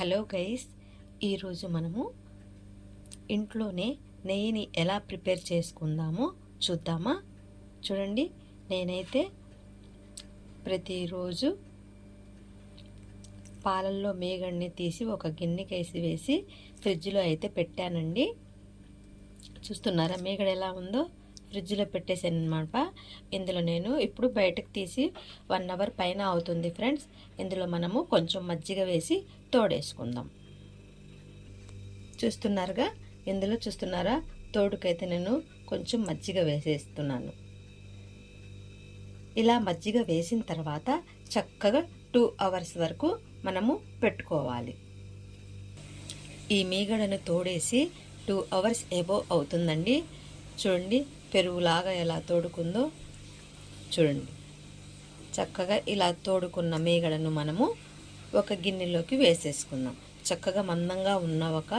Hello guys, ఈరోజు మనము ఇంట్లోనే నెయ్యిని ఎలా ప్రిపేర్ చేసుకుందామో చూద్దామా. చూడండి, నేనైతే ప్రతిరోజు పాలల్లో మేగడ్ని తీసి ఒక గిన్నెకేసి వేసి ఫ్రిడ్జ్లో అయితే పెట్టానండి. చూస్తున్నారా మేగడ ఎలా ఉందో? ఫ్రిడ్జ్లో పెట్టేసాను అనమాట. ఇందులో నేను ఇప్పుడు బయటకు తీసి 1 అవర్ పైన అవుతుంది ఫ్రెండ్స్. ఇందులో మనము కొంచెం మజ్జిగ వేసి తోడేసుకుందాం. చూస్తున్నారుగా, ఇందులో చూస్తున్నారా, తోడుకైతే నేను కొంచెం మజ్జిగ వేసేస్తున్నాను. ఇలా మజ్జిగ వేసిన తర్వాత చక్కగా 2 అవర్స్ వరకు మనము పెట్టుకోవాలి. ఈ మీగడను తోడేసి 2 అవర్స్ ఎబో అవుతుందండి. చూడండి, పెరుగులాగా ఎలా తోడుకుందో చూడండి. చక్కగా ఇలా తోడుకున్న మీగడను మనము ఒక గిన్నెలోకి వేసేసుకుందాం. చక్కగా మందంగా ఉన్న ఒక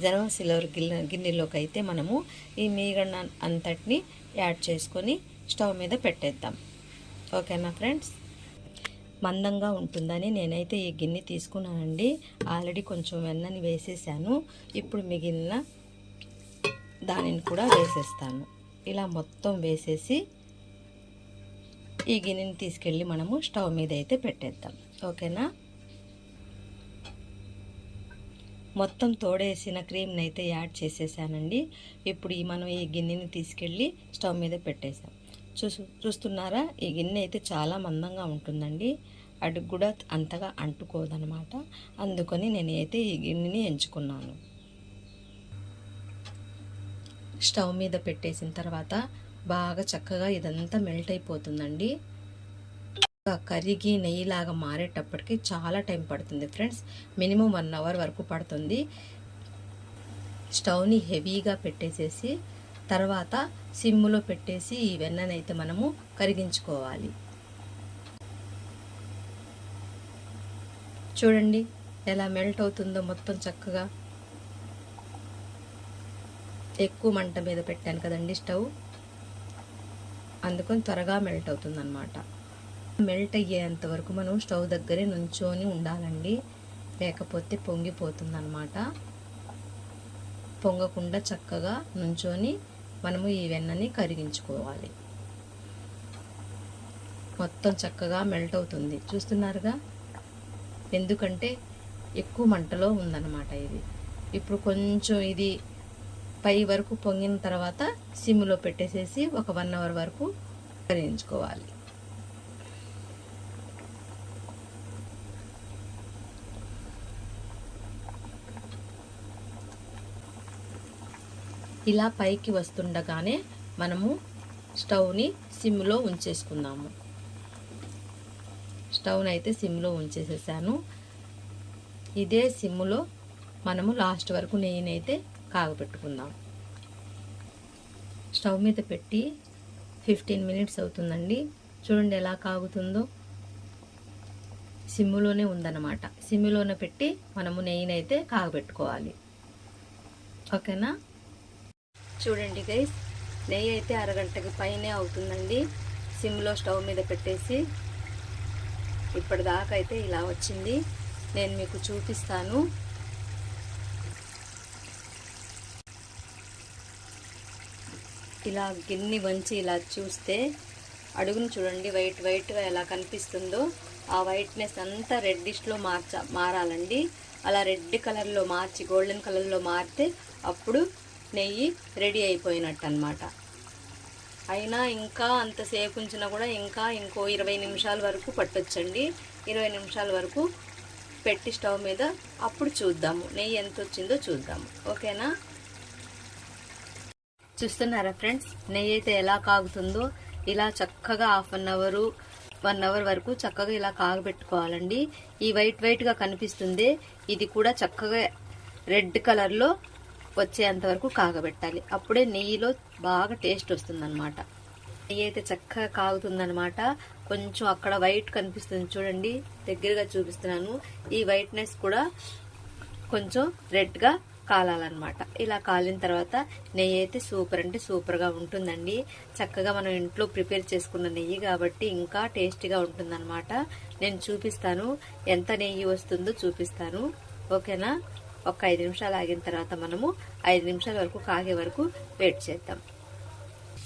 జనం సిల్వర్ గిన్నెలోకి అయితే మనము ఈ మీగడ అంతటిని యాడ్ చేసుకొని స్టవ్ మీద పెట్టేద్దాం. ఓకేనా ఫ్రెండ్స్? మందంగా ఉంటుందని నేనైతే ఈ గిన్నె తీసుకున్నానండి. ఆల్రెడీ కొంచెం వెన్నని వేసేసాను. ఇప్పుడు మిగిలిన దానిని కూడా వేసేస్తాను. ఇలా మొత్తం వేసేసి ఈ గిన్నెని తీసుకెళ్ళి మనము స్టవ్ మీద అయితే పెట్టేద్దాం. ఓకేనా? మొత్తం తోడేసిన క్రీమ్ని అయితే యాడ్ చేసేసానండి. ఇప్పుడు మనం ఈ గిన్నెని తీసుకెళ్ళి స్టవ్ మీద పెట్టేసాం. చూస్తున్నారా, ఈ గిన్నె అయితే చాలా మందంగా ఉంటుందండి. అడుగు కూడా అంతగా అంటుకోదనమాట. అందుకని నేనైతే ఈ గిన్నెని ఎంచుకున్నాను. స్టవ్ మీద పెట్టేసిన తర్వాత బాగా చక్కగా ఇదంతా మెల్ట్ అయిపోతుందండి. కరిగి నెయ్యిలాగా మారేటప్పటికి చాలా టైం పడుతుంది ఫ్రెండ్స్. మినిమం 1 అవర్ వరకు పడుతుంది. స్టవ్ని హెవీగా పెట్టేసేసి తర్వాత సిమ్లో పెట్టేసి ఈ వెన్ననైతే మనము కరిగించుకోవాలి. చూడండి ఎలా మెల్ట్ అవుతుందో మొత్తం చక్కగా. ఎక్కువ మంట మీద పెట్టాను కదండి స్టవ్, అందుకని త్వరగా మెల్ట్ అవుతుందన్నమాట. మెల్ట్ అయ్యేంత వరకు మనం స్టవ్ దగ్గరే నుంచొని ఉండాలండి, లేకపోతే పొంగిపోతుందన్నమాట. పొంగకుండా చక్కగా నుంచొని మనము ఈ వెన్నని కరిగించుకోవాలి. మొత్తం చక్కగా మెల్ట్ అవుతుంది. చూస్తున్నారుగా, ఎందుకంటే ఎక్కువ మంటలో ఉందన్నమాట ఇది. ఇప్పుడు కొంచెం ఇది పై వరకు పొంగిన తర్వాత సిమ్లో పెట్టేసేసి ఒక 1 అవర్ వరకు కరిగించుకోవాలి. ఇలా పైకి వస్తుండగానే మనము స్టవ్ని సిమ్లో ఉంచేసుకుందాము. స్టవ్ని అయితే సిమ్లో ఉంచేసేసాను. ఇదే సిమ్లో మనము లాస్ట్ వరకు నెయ్యిని అయితే కాగబెట్టుకుందాం. స్టవ్ మీద పెట్టి 15 మినిట్స్ అవుతుందండి. చూడండి ఎలా కాగుతుందో. సిమ్లోనే ఉందన్నమాట. సిమ్లోనే పెట్టి మనము నెయ్యిని అయితే కాగబెట్టుకోవాలి. ఓకేనా? చూడండి గైస్, నెయ్యి అయితే అరగంటకి పైనే అవుతుందండి. సిమ్లో స్టవ్ మీద పెట్టేసి ఇప్పటిదాకా అయితే ఇలా వచ్చింది. నేను మీకు చూపిస్తాను. ఇలా గిన్నె వంచి ఇలా చూస్తే అడుగును చూడండి, వైట్గా ఎలా కనిపిస్తుందో. ఆ వైట్నెస్ అంతా రెడ్డిష్లో మారాలండి. అలా రెడ్ కలర్లో మార్చి గోల్డెన్ కలర్లో మారితే అప్పుడు నెయ్యి రెడీ అయిపోయినట్టు అన్నమాట. అయినా ఇంకా అంతసేపు ఉంచినా కూడా ఇంకో 20 నిమిషాల వరకు పట్టొచ్చండి. 20 నిమిషాల వరకు పెట్టి స్టవ్ మీద అప్పుడు చూద్దాము నెయ్యి ఎంత వచ్చిందో చూద్దాము. ఓకేనా? చూస్తున్నారా ఫ్రెండ్స్, నెయ్యి అయితే ఎలా కాగుతుందో. ఇలా చక్కగా 1 అవర్ వరకు చక్కగా ఇలా కాగబెట్టుకోవాలండి. ఈ వైట్గా కనిపిస్తుంది, ఇది కూడా చక్కగా రెడ్ కలర్లో వచ్చేంత వరకు కాగబెట్టాలి. అప్పుడే నెయ్యిలో బాగా టేస్ట్ వస్తుందన్నమాట. నెయ్యి అయితే చక్కగా కాగుతుందన్నమాట. కొంచెం అక్కడ వైట్ కనిపిస్తుంది చూడండి, దగ్గరగా చూపిస్తున్నాను. ఈ వైట్నెస్ కూడా కొంచెం రెడ్గా కాలాలన్నమాట. ఇలా కాలిన తర్వాత నెయ్యి అయితే సూపర్ అంటే సూపర్గా ఉంటుందండి. చక్కగా మనం ఇంట్లో ప్రిపేర్ చేసుకున్న నెయ్యి కాబట్టి ఇంకా టేస్టీగా ఉంటుందన్నమాట. నేను చూపిస్తాను, ఎంత నెయ్యి వస్తుందో చూపిస్తాను. ఓకేనా. ఒక 5 నిమిషాలు ఆగిన తర్వాత మనము 5 నిమిషాల వరకు కాగే వరకు వెయిట్ చేద్దాం.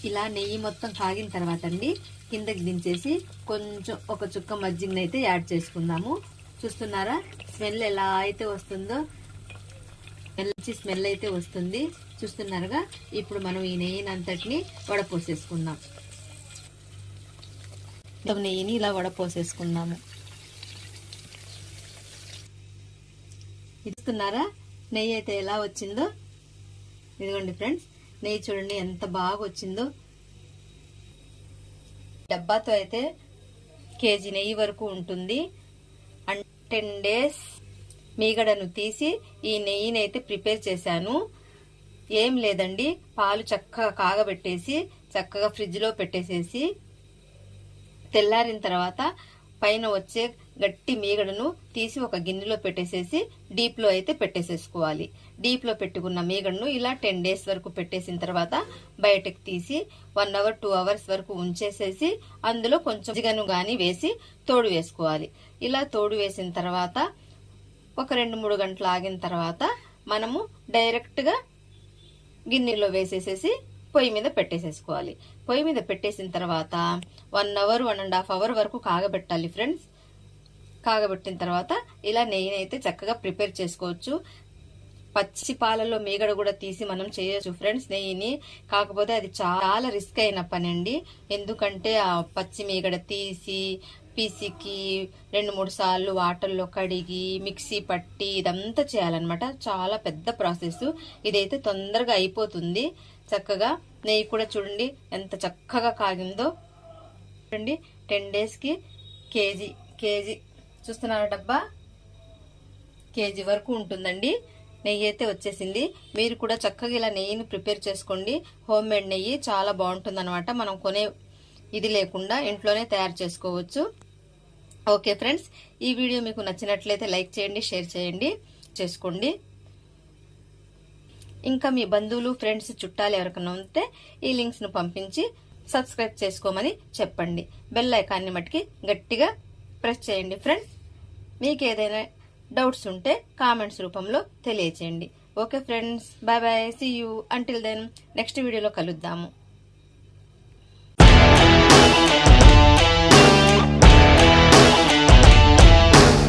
ఇలా నెయ్యి మొత్తం కాగిన తర్వాత అండి కిందకి దించేసి కొంచెం ఒక చుక్క మజ్జిగని అయితే యాడ్ చేసుకుందాము. చూస్తున్నారా స్మెల్ ఎలా అయితే వస్తుందో, మంచి స్మెల్ అయితే వస్తుంది చూస్తున్నారుగా. ఇప్పుడు మనం ఈ నెయ్యిని అంతటిని వడపోసేసుకుందాం. నెయ్యిని ఇలా వడపోసేసుకుందాము. ఇస్తున్నారా నెయ్యి అయితే ఎలా వచ్చిందో. ఇదిగోండి ఫ్రెండ్స్, నెయ్యి చూడండి ఎంత బాగా వచ్చిందో. డబ్బాతో అయితే కేజీ నెయ్యి వరకు ఉంటుంది. 10 days మీగడను తీసి ఈ నెయ్యిని అయితే ప్రిపేర్ చేశాను. ఏం లేదండి, పాలు చక్కగా కాగబెట్టేసి చక్కగా ఫ్రిడ్జ్లో పెట్టేసేసి తెల్లారిన తర్వాత పైన వచ్చే గట్టి మీగడను తీసి ఒక గిన్నెలో పెట్టేసేసి డీప్లో అయితే పెట్టేసేసుకోవాలి. డీప్లో పెట్టుకున్న మీగడను ఇలా 10 days వరకు పెట్టేసిన తర్వాత బయటకు తీసి 1 hour 2 hours వరకు ఉంచేసేసి అందులో కొంచెం జిగను గాని వేసి తోడు వేసుకోవాలి. ఇలా తోడు వేసిన తర్వాత ఒక 2-3 గంటలు ఆగిన తర్వాత మనము డైరెక్ట్గా గిన్నెలో వేసేసేసి పొయ్యి మీద పెట్టేసేసుకోవాలి. పొయ్యి మీద పెట్టేసిన తర్వాత 1 hour 1.5 hour వరకు కాగబెట్టాలి ఫ్రెండ్స్. కాగబెట్టిన తర్వాత ఇలా నెయ్యిని అయితే చక్కగా ప్రిపేర్ చేసుకోవచ్చు. పచ్చి పాలలో మీగడ కూడా తీసి మనం చేయొచ్చు ఫ్రెండ్స్ నెయ్యిని. కాకపోతే అది చాలా రిస్క్ అయిన పని అండి. ఎందుకంటే ఆ పచ్చి మీగడ తీసి పిసికి 2-3 సార్లు వాటర్లో కడిగి మిక్సీ పట్టి ఇదంతా చేయాలన్నమాట. చాలా పెద్ద ప్రాసెస్. ఇదైతే తొందరగా అయిపోతుంది. చక్కగా నెయ్యి కూడా చూడండి ఎంత చక్కగా కాగిందో. చూడండి 10 daysకి కేజీ చూస్తున్నారా డబ్బా, కేజీ వరకు ఉంటుందండి నెయ్యి అయితే వచ్చేసింది. మీరు కూడా చక్కగా ఇలా నెయ్యిని ప్రిపేర్ చేసుకోండి. హోమ్ మేడ్ నెయ్యి చాలా బాగుంటుంది అనమాట. మనం కొనే ఇది లేకుండా ఇంట్లోనే తయారు చేసుకోవచ్చు. ఓకే ఫ్రెండ్స్, ఈ వీడియో మీకు నచ్చినట్లయితే లైక్ చేయండి, షేర్ చేయండి, చేసుకోండి. ఇంకా మీ బంధువులు ఫ్రెండ్స్ చుట్టాలు ఎవరికైనా ఉంటే ఈ లింక్స్ను పంపించి సబ్స్క్రైబ్ చేసుకోమని చెప్పండి. బెల్ ఐకాన్ని మట్టుకి గట్టిగా ప్రెస్ చేయండి ఫ్రెండ్స్. మీకు ఏదైనా డౌట్స్ ఉంటే కామెంట్స్ రూపంలో తెలియచేయండి. Okay friends, bye bye, see you until then next వీడియోలో కలుద్దాము.